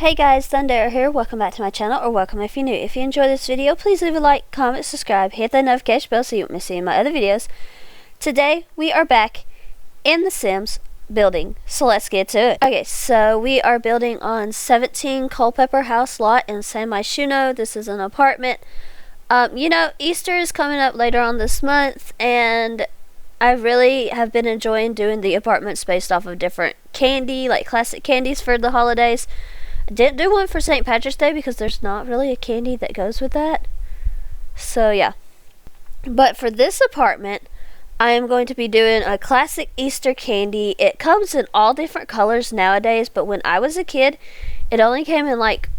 Hey guys, Thunder here. Welcome back to my channel, or welcome if you're new. If you enjoy this video, please leave a like, comment, subscribe, hit that notification bell so you won't miss any of my other videos. Today, we are back in The Sims building, so let's get to it. Okay, so we are building on 17 Culpeper House lot in San Myshuno. This is an apartment. You know, Easter is coming up later on this month, and I really have been enjoying doing the apartments based off of different candy, like classic candies for the holidays. I didn't do one for St. Patrick's Day because there's not really a candy that goes with that. So yeah. But for this apartment, I am going to be doing a classic Easter candy. It comes in all different colors nowadays, but when I was a kid, it only came in like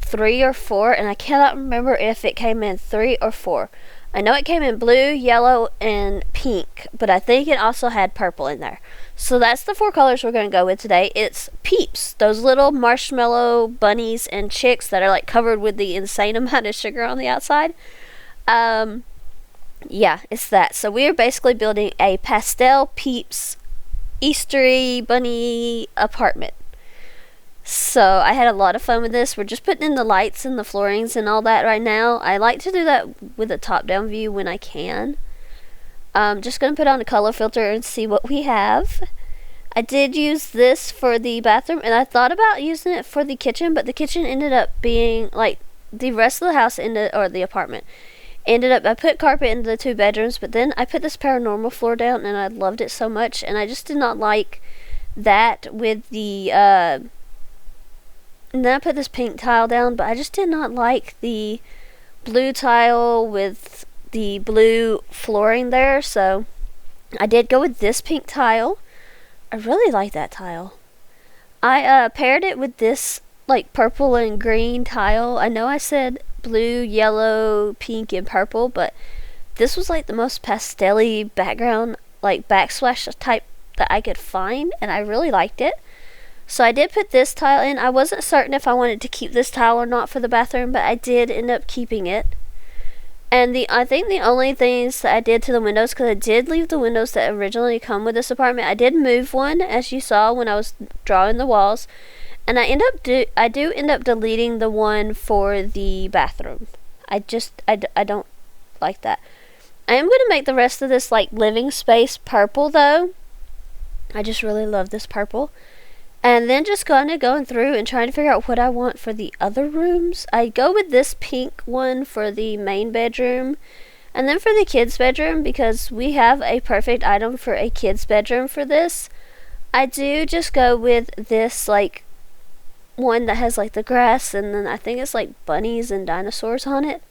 3 or 4, and I cannot remember if it came in 3 or 4. I know it came in blue, yellow, and pink, but I think it also had purple in there. So that's the 4 colors we're going to go with today. It's Peeps, those little marshmallow bunnies and chicks that are like covered with the insane amount of sugar on the outside. Yeah, it's that. So we are basically building a pastel Peeps Eastery bunny apartment. So I had a lot of fun with this. We're just putting in the lights and the floorings and all that right now. I like to do that with a top-down view when I can. Just going to put on a color filter and see what we have. I did use this for the bathroom, and I thought about using it for the kitchen, but the kitchen ended up being, like, the rest of the house or the apartment ended up, I put carpet into the 2 bedrooms, but then I put this paranormal floor down, and I loved it so much, and I just did not like that with the, and then I put this pink tile down, but I just did not like the blue tile with the blue flooring there, so I did go with this pink tile. I really like that tile. I paired it with this like purple and green tile. I know I said blue, yellow, pink, and purple, but this was like the most pastel-y background, like backsplash type that I could find, and I really liked it. So I did put this tile in. I wasn't certain if I wanted to keep this tile or not for the bathroom, but I did end up keeping it. And I think the only things that I did to the windows, because I did leave the windows that originally come with this apartment, I did move one, as you saw when I was drawing the walls, and I do end up deleting the one for the bathroom. I don't like that. I am going to make the rest of this like living space purple though. I just really love this purple. And then just kind of going through and trying to figure out what I want for the other rooms. I go with this pink one for the main bedroom. And then for the kids' bedroom, because we have a perfect item for a kids' bedroom for this, I do just go with this like one that has like the grass, and then I think it's like bunnies and dinosaurs on it.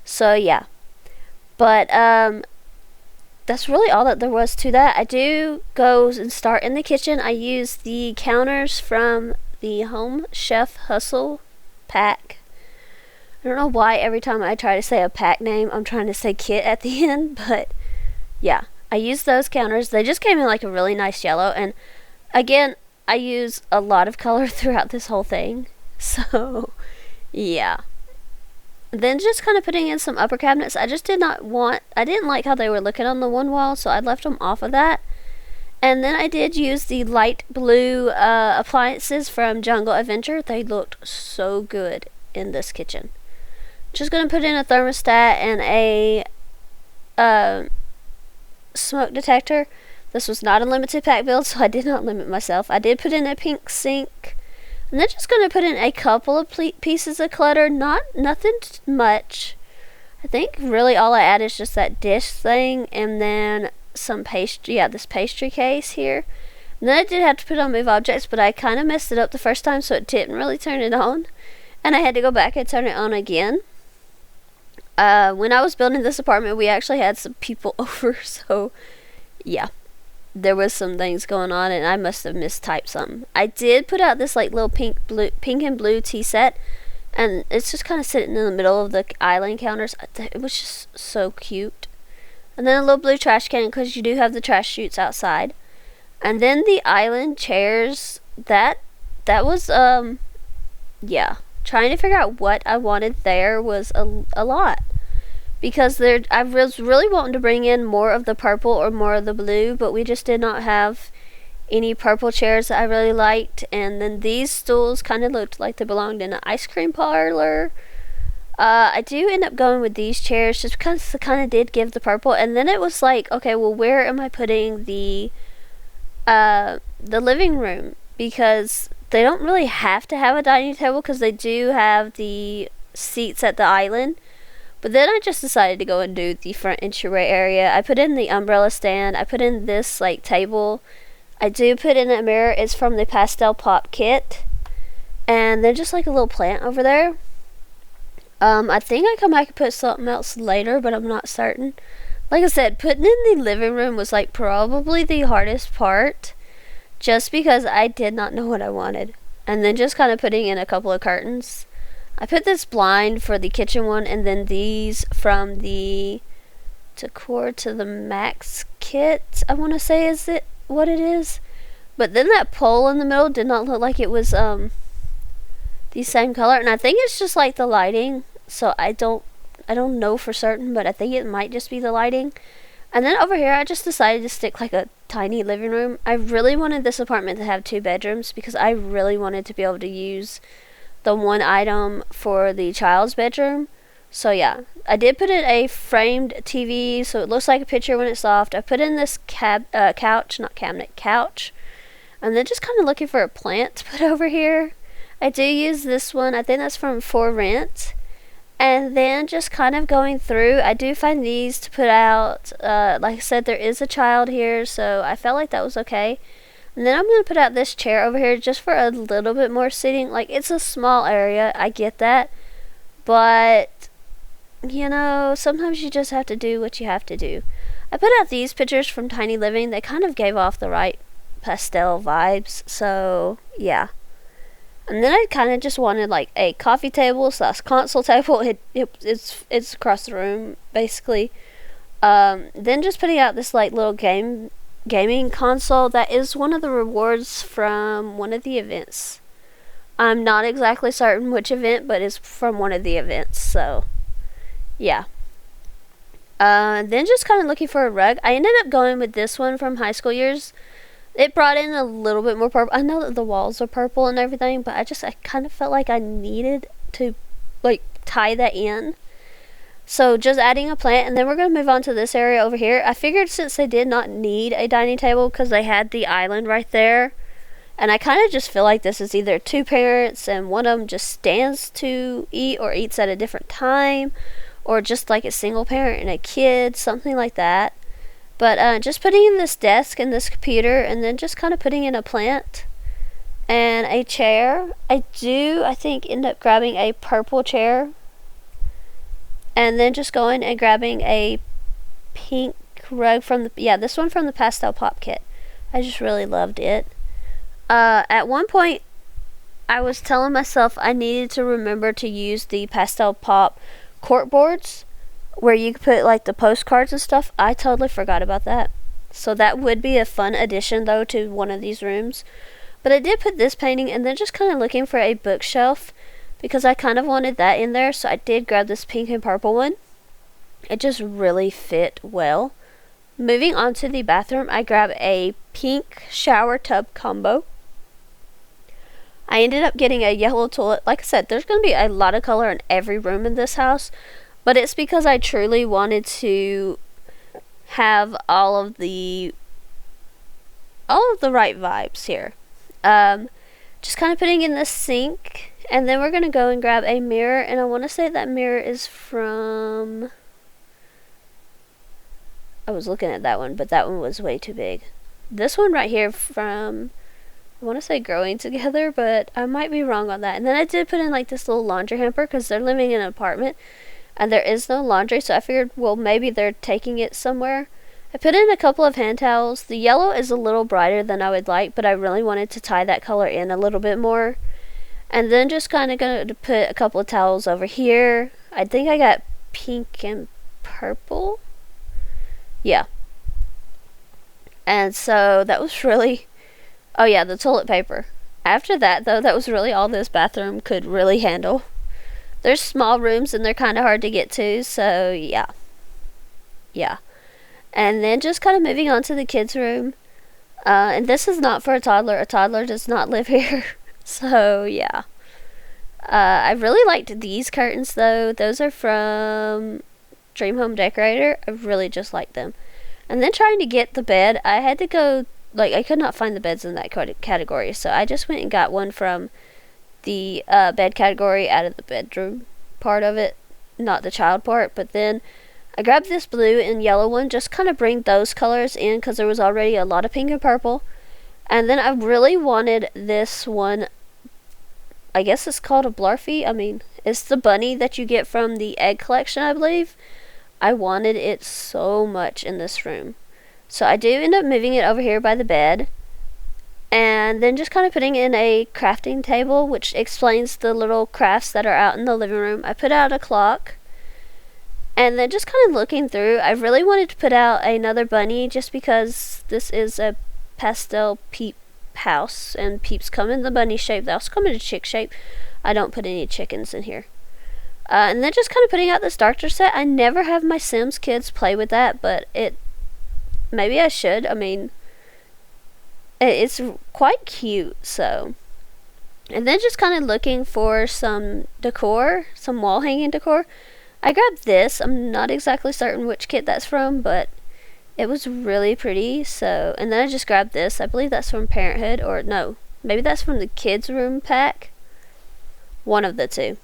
So yeah. But that's really all that there was to that. I do go and start in the kitchen. I use the counters from the Home Chef Hustle pack. I don't know why every time I try to say a pack name, I'm trying to say kit at the end, but yeah, I use those counters. They just came in like a really nice yellow, and again, I use a lot of color throughout this whole thing, so yeah. Then just kind of putting in some upper cabinets. I didn't like how they were looking on the one wall, so I left them off of that. And then I did use the light blue appliances from Jungle Adventure. They looked so good in this kitchen. Just going to put in a thermostat and a smoke detector. This was not a limited pack build, so I did not limit myself. I did put in a pink sink. I'm then just going to put in a couple of pieces of clutter, nothing much. I think really all I add is just that dish thing, and then some pastry, this pastry case here. And then I did have to put on move objects, but I kind of messed it up the first time, so it didn't really turn it on. And I had to go back and turn it on again. When I was building this apartment, we actually had some people over, so yeah. There was some things going on, and I must have mistyped something. I did put out this like little pink and blue tea set, and it's just kind of sitting in the middle of the island counters. It was just so cute. And then a little blue trash can, because you do have the trash chutes outside. And then the island chairs, that was yeah, trying to figure out what I wanted there was a lot. Because I was really wanting to bring in more of the purple or more of the blue, but we just did not have any purple chairs that I really liked. And then these stools kind of looked like they belonged in an ice cream parlor. I do end up going with these chairs just because it kind of did give the purple. And then it was like, okay, well, where am I putting the living room? Because they don't really have to have a dining table because they do have the seats at the island. But then I just decided to go and do the front entryway area. I put in the umbrella stand. I put in this like table. I do put in a mirror. It's from the Pastel Pop kit. And then just like a little plant over there. I think I come back and put something else later, but I'm not certain. Like I said, putting in the living room was like probably the hardest part, just because I did not know what I wanted. And then just kind of putting in a couple of curtains. I put this blind for the kitchen one, and then these from the Decor to the Max kit, I want to say is it what it is. But then that pole in the middle did not look like it was the same color, and I think it's just like the lighting. So I don't know for certain, but I think it might just be the lighting. And then over here, I just decided to stick like a tiny living room. I really wanted this apartment to have 2 bedrooms because I really wanted to be able to use the one item for the child's bedroom. So yeah, I did put in a framed TV so it looks like a picture when it's soft. I put in this couch, not cabinet, couch. And then just kind of looking for a plant to put over here. I do use this one. I think that's from For Rent. And then just kind of going through, I do find these to put out. Like I said, there is a child here, so I felt like that was okay. And then I'm going to put out this chair over here just for a little bit more seating. Like, it's a small area, I get that. But, you know, sometimes you just have to do what you have to do. I put out these pictures from Tiny Living. They kind of gave off the right pastel vibes, so yeah. And then I kind of just wanted like a coffee table / console table. It's across the room basically. Then just putting out this like little gaming console that is one of the rewards from one of the events. I'm not exactly certain which event, but it's from one of the events. So yeah. Then just kind of looking for a rug. I ended up going with this one from high school years. It brought in a little bit more purple. I know that the walls are purple and everything, but I kind of felt like I needed to like tie that in. So just adding a plant, and then we're going to move on to this area over here. I figured since they did not need a dining table because they had the island right there, and I kind of just feel like this is either 2 parents and one of them just stands to eat or eats at a different time, or just like a single parent and a kid, something like that. But just putting in this desk and this computer, and then just kind of putting in a plant and a chair. I think, end up grabbing a purple chair. And then just going and grabbing a pink rug from this one from the Pastel Pop kit. I just really loved it. At one point, I was telling myself I needed to remember to use the Pastel Pop cork boards, where you could put like the postcards and stuff. I totally forgot about that. So that would be a fun addition though to one of these rooms. But I did put this painting, and then just kind of looking for a bookshelf because I kind of wanted that in there. So I did grab this pink and purple one. It just really fit well. Moving on to the bathroom, I grabbed a pink shower tub combo. I ended up getting a yellow toilet. Like I said, there's going to be a lot of color in every room in this house. But it's because I truly wanted to have all of the right vibes here. Just kind of putting in the sink, and then we're going to go and grab a mirror, and I want to say that mirror is from... I was looking at that one, but that one was way too big. This one right here from... I want to say Growing Together, but I might be wrong on that. And then I did put in like this little laundry hamper because they're living in an apartment. And there is no laundry, so I figured, well, maybe they're taking it somewhere. I put in a couple of hand towels. The yellow is a little brighter than I would like, but I really wanted to tie that color in a little bit more. And then just kind of going to put a couple of towels over here. I think I got pink and purple. Yeah. And so that was really... Oh yeah, the toilet paper. After that, though, that was really all this bathroom could really handle. There's small rooms and they're kind of hard to get to, so yeah. And then just kind of moving on to the kids' room. And this is not for a toddler. A toddler does not live here. So, yeah. I really liked these curtains, though. Those are from Dream Home Decorator. I really just like them. And then trying to get the bed, I had to go, like, I could not find the beds in that category. So I just went and got one from the bed category out of the bedroom part of it, not the child part. But then I grabbed this blue and yellow one, just kind of bring those colors in because there was already a lot of pink and purple. And then I really wanted this one, I guess it's called a Blarfy. I mean, it's the bunny that you get from the egg collection, I believe. I wanted it so much in this room. So I do end up moving it over here by the bed. And then just kind of putting in a crafting table, which explains the little crafts that are out in the living room. I put out a clock. And then just kind of looking through, I really wanted to put out another bunny just because this is a pastel peep house. And peeps come in the bunny shape. They also come in a chick shape. I don't put any chickens in here. And then just kind of putting out this Darkter set. I never have my Sims kids play with that, but maybe I should. I mean, it's quite cute, so. And then just kind of looking for some decor, some wall hanging decor. I grabbed this. I'm not exactly certain which kit that's from, but it was really pretty. So, and then I just grabbed this. I believe that's from Parenthood, or no, maybe that's from the kids room pack. One of the two.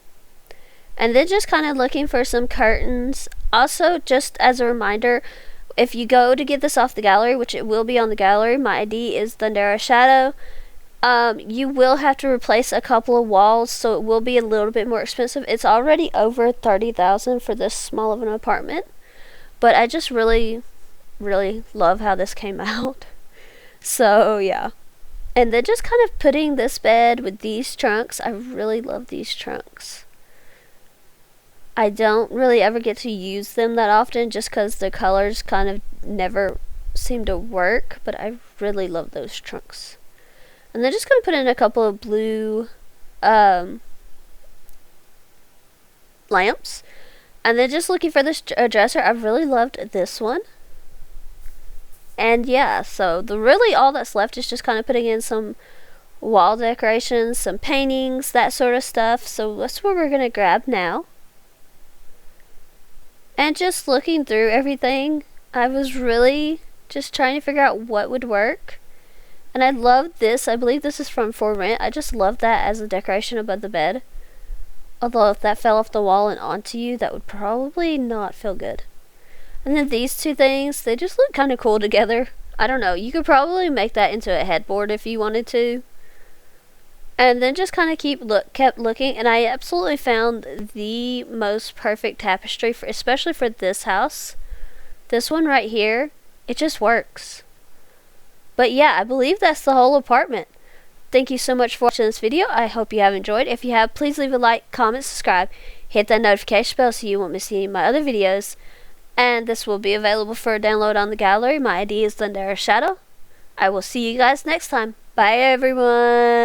And then just kind of looking for some curtains. Also, just as a reminder, if you go to get this off the gallery, which it will be on the gallery, my ID is Thundera Shadow. You will have to replace a couple of walls, so it will be a little bit more expensive. It's already over $30,000 for this small of an apartment, but I just really, really love how this came out. So yeah, and then just kind of putting this bed with these trunks. I really love these trunks. I don't really ever get to use them that often just because the colors kind of never seem to work, but I really love those trunks. And then just going to put in a couple of blue lamps. And then just looking for this dresser. I really loved this one. And yeah, so really all that's left is just kind of putting in some wall decorations, some paintings, that sort of stuff. So that's what we're going to grab now. And just looking through everything, I was really just trying to figure out what would work. And I love this. I believe this is from For Rent. I just love that as a decoration above the bed. Although if that fell off the wall and onto you, that would probably not feel good. And then these two things, they just look kind of cool together. I don't know. You could probably make that into a headboard if you wanted to. And then just kind of kept looking, and I absolutely found the most perfect tapestry, especially for this house. This one right here, it just works. But yeah, I believe that's the whole apartment. Thank you so much for watching this video. I hope you have enjoyed. If you have, please leave a like, comment, subscribe, hit that notification bell so you won't miss any of my other videos. And this will be available for download on the gallery. My ID is Thundera Shadow. I will see you guys next time. Bye everyone.